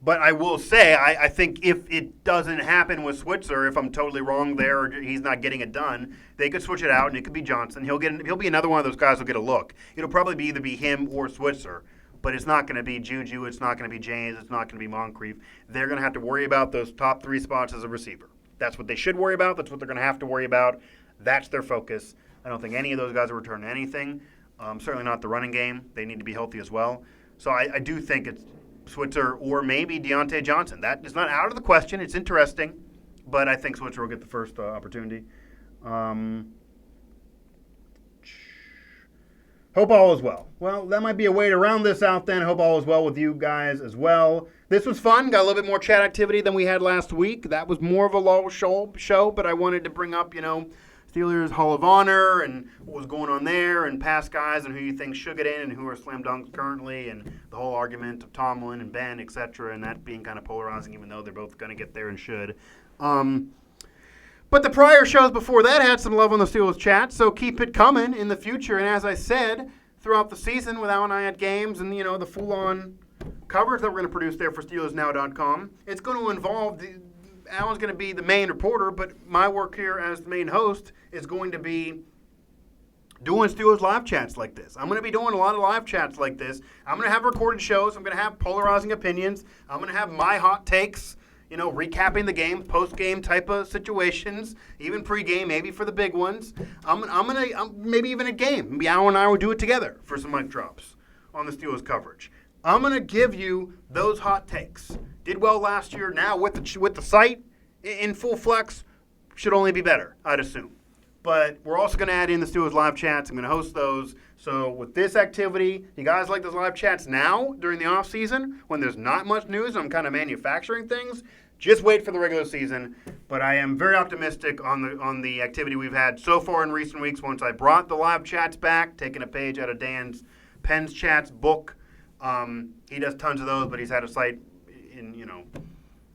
But I will say, I think if it doesn't happen with Switzer, if I'm totally wrong there, or he's not getting it done, they could switch it out, and it could be Johnson. He'll be another one of those guys who'll get a look. It'll probably either be him or Switzer, but it's not going to be JuJu, it's not going to be James, it's not going to be Moncrief. They're going to have to worry about those top 3 spots as a receiver. That's what they should worry about. That's what they're going to have to worry about. That's their focus. I don't think any of those guys will return to anything. Certainly not the running game. They need to be healthy as well. So I do think it's Switzer or maybe Deontay Johnson. That is not out of the question. It's interesting, but I think Switzer will get the first opportunity. Hope all is well. Well, that might be a way to round this out then. Hope all is well with you guys as well. This was fun. Got a little bit more chat activity than we had last week. That was more of a lull show, but I wanted to bring up, Steelers Hall of Honor and what was going on there and past guys and who you think should get in and who are slam dunks currently and the whole argument of Tomlin and Ben, etc., and that being kind of polarizing even though they're both going to get there and should. But the prior shows before that had some love on the Steelers chat, so keep it coming in the future. And as I said, throughout the season with Al and I at games and, the full-on coverage that we're going to produce there for SteelersNow.com, it's going to involve Alan's going to be the main reporter, but my work here as the main host is going to be doing Steelers live chats like this. I'm going to be doing a lot of live chats like this. I'm going to have recorded shows. I'm going to have polarizing opinions. I'm going to have my hot takes, recapping the game, post-game type of situations, even pre-game, maybe for the big ones. I'm maybe even a game. Maybe Alan and I will do it together for some mic drops on the Steelers coverage. I'm going to give you those hot takes. Did well last year. Now with the site in full flex, should only be better, I'd assume. But we're also going to add in the Steelers live chats. I'm going to host those. So with this activity, you guys like those live chats now during the off season when there's not much news? I'm kind of manufacturing things. Just wait for the regular season. But I am very optimistic on the activity we've had so far in recent weeks. Once I brought the live chats back, taking a page out of Dan's Pens Chats book. He does tons of those, but he's had a site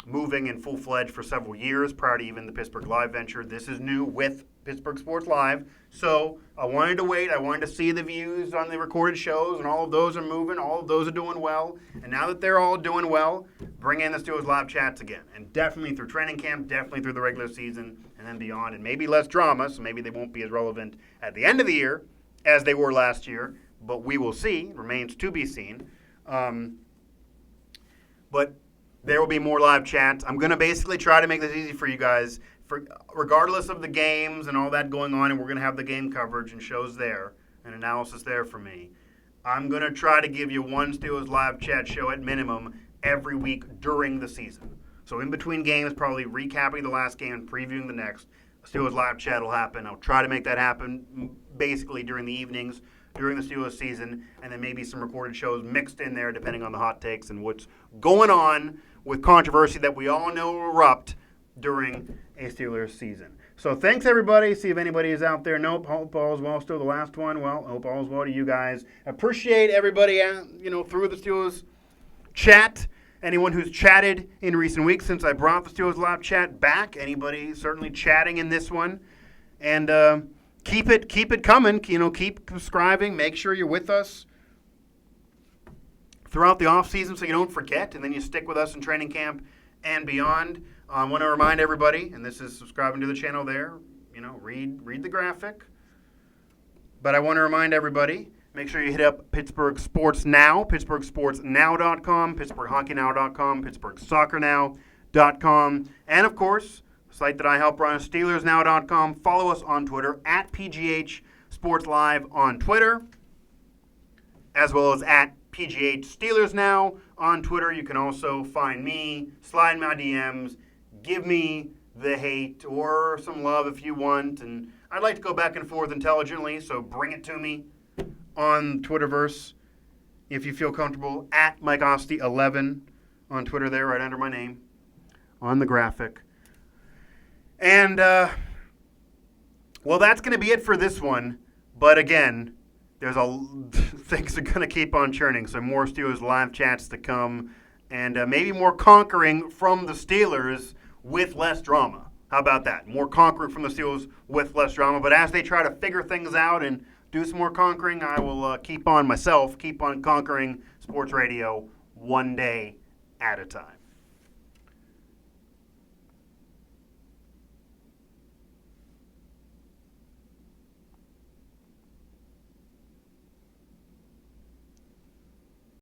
moving in full-fledged for several years prior to even the Pittsburgh Live venture. This is new with Pittsburgh Sports Live. So I wanted to wait. I wanted to see the views on the recorded shows, and all of those are moving. All of those are doing well. And now that they're all doing well, bring in the Steelers live chats again. And definitely through training camp, definitely through the regular season, and then beyond. And maybe less drama, so maybe they won't be as relevant at the end of the year as they were last year. But we will see. Remains to be seen. But there will be more live chats. I'm going to basically try to make this easy for you guys, regardless of the games and all that going on, and we're going to have the game coverage and shows there and analysis there for me. I'm going to try to give you one Steelers live chat show at minimum every week during the season. So in between games, probably recapping the last game and previewing the next, Steelers live chat will happen. I'll try to make that happen basically during the evenings during the Steelers season, and then maybe some recorded shows mixed in there depending on the hot takes and what's going on with controversy that we all know will erupt during a Steelers season. So thanks, everybody. See if anybody is out there. Nope, hope all is well. Still the last one. Well, hope all is well to you guys. Appreciate everybody, through the Steelers chat. Anyone who's chatted in recent weeks since I brought the Steelers live chat back. Anybody certainly chatting in this one. And keep it coming. Keep subscribing. Make sure you're with us throughout the off season so you don't forget, and then you stick with us in training camp and beyond. I want to remind everybody, and this is subscribing to the channel there, read the graphic. But I want to remind everybody, make sure you hit up Pittsburgh Sports Now, PittsburghSportsNow.com, PittsburghHockeyNow.com, PittsburghSoccerNow.com, and of course, the site that I help run is SteelersNow.com. Follow us on Twitter at PGH Sports Live on Twitter, as well as at PGH Steelers Now on Twitter. You can also find me, slide in my DMs, give me the hate or some love if you want. And I'd like to go back and forth intelligently, so bring it to me on Twitterverse if you feel comfortable. At Mike Asti 11 on Twitter there, right under my name, on the graphic. And, well, that's going to be it for this one. But again, things are going to keep on churning. So more Steelers live chats to come, and maybe more conquering from the Steelers with less drama. How about that? More conquering from the Steelers with less drama. But as they try to figure things out and do some more conquering, I will keep on conquering sports radio one day at a time.